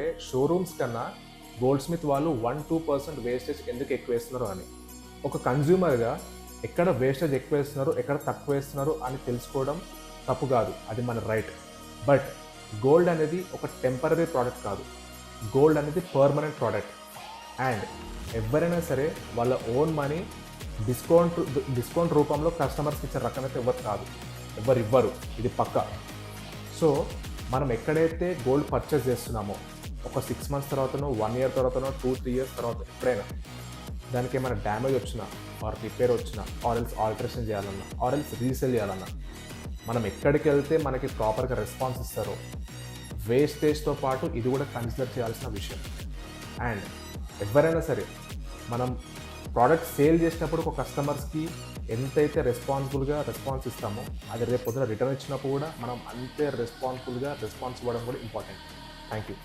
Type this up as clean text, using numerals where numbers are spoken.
అంటే షోరూమ్స్ కన్నా gold Smith వాళ్ళు 1-2% వేస్టేజ్ ఎందుకు ఎక్కువ వేస్తున్నారు అని. ఒక కన్జ్యూమర్గా ఎక్కడ వేస్టేజ్ ఎక్కువ వేస్తున్నారు, ఎక్కడ తక్కువ వేస్తున్నారు అని తెలుసుకోవడం తప్పు కాదు, అది మన రైట్. బట్ గోల్డ్ అనేది ఒక టెంపరరీ ప్రోడక్ట్ కాదు, గోల్డ్ అనేది పర్మనెంట్ ప్రోడక్ట్. అండ్ ఎవరైనా సరే వాళ్ళ ఓన్ మనీ డిస్కౌంట్ రూపంలో కస్టమర్స్కి ఇచ్చే రకం అయితే ఎవరు ఇవ్వరు, ఇది పక్కా. సో మనం ఎక్కడైతే గోల్డ్ పర్చేస్ చేస్తున్నామో ఒక 6 months తర్వాతనో 1 year తర్వాతనో 2-3 years తర్వాత ఎప్పుడైనా దానికి ఏమైనా డ్యామేజ్ వచ్చినా ఆర్ రిపేర్ వచ్చినా ఆర్ ఎల్స్ ఆల్టరేషన్ చేయాలన్నా ఆర్ ఎల్స్ రీసేల్ చేయాలన్నా మనం ఎక్కడికి వెళ్తే మనకి ప్రాపర్గా రెస్పాన్స్ ఇస్తారో వేస్టేజ్తో పాటు ఇది కూడా కన్సిడర్ చేయాల్సిన విషయం. అండ్ ఎవరైనా సరే మనం ప్రోడక్ట్ సేల్ చేసినప్పుడు ఒక కస్టమర్స్కి ఎంతైతే రెస్పాన్స్ ఇస్తామో అది రేపు పొద్దున రిటర్న్ ఇచ్చినప్పుడు కూడా మనం అంతే రెస్పాన్స్ ఇవ్వడం కూడా ఇంపార్టెంట్. Thank you.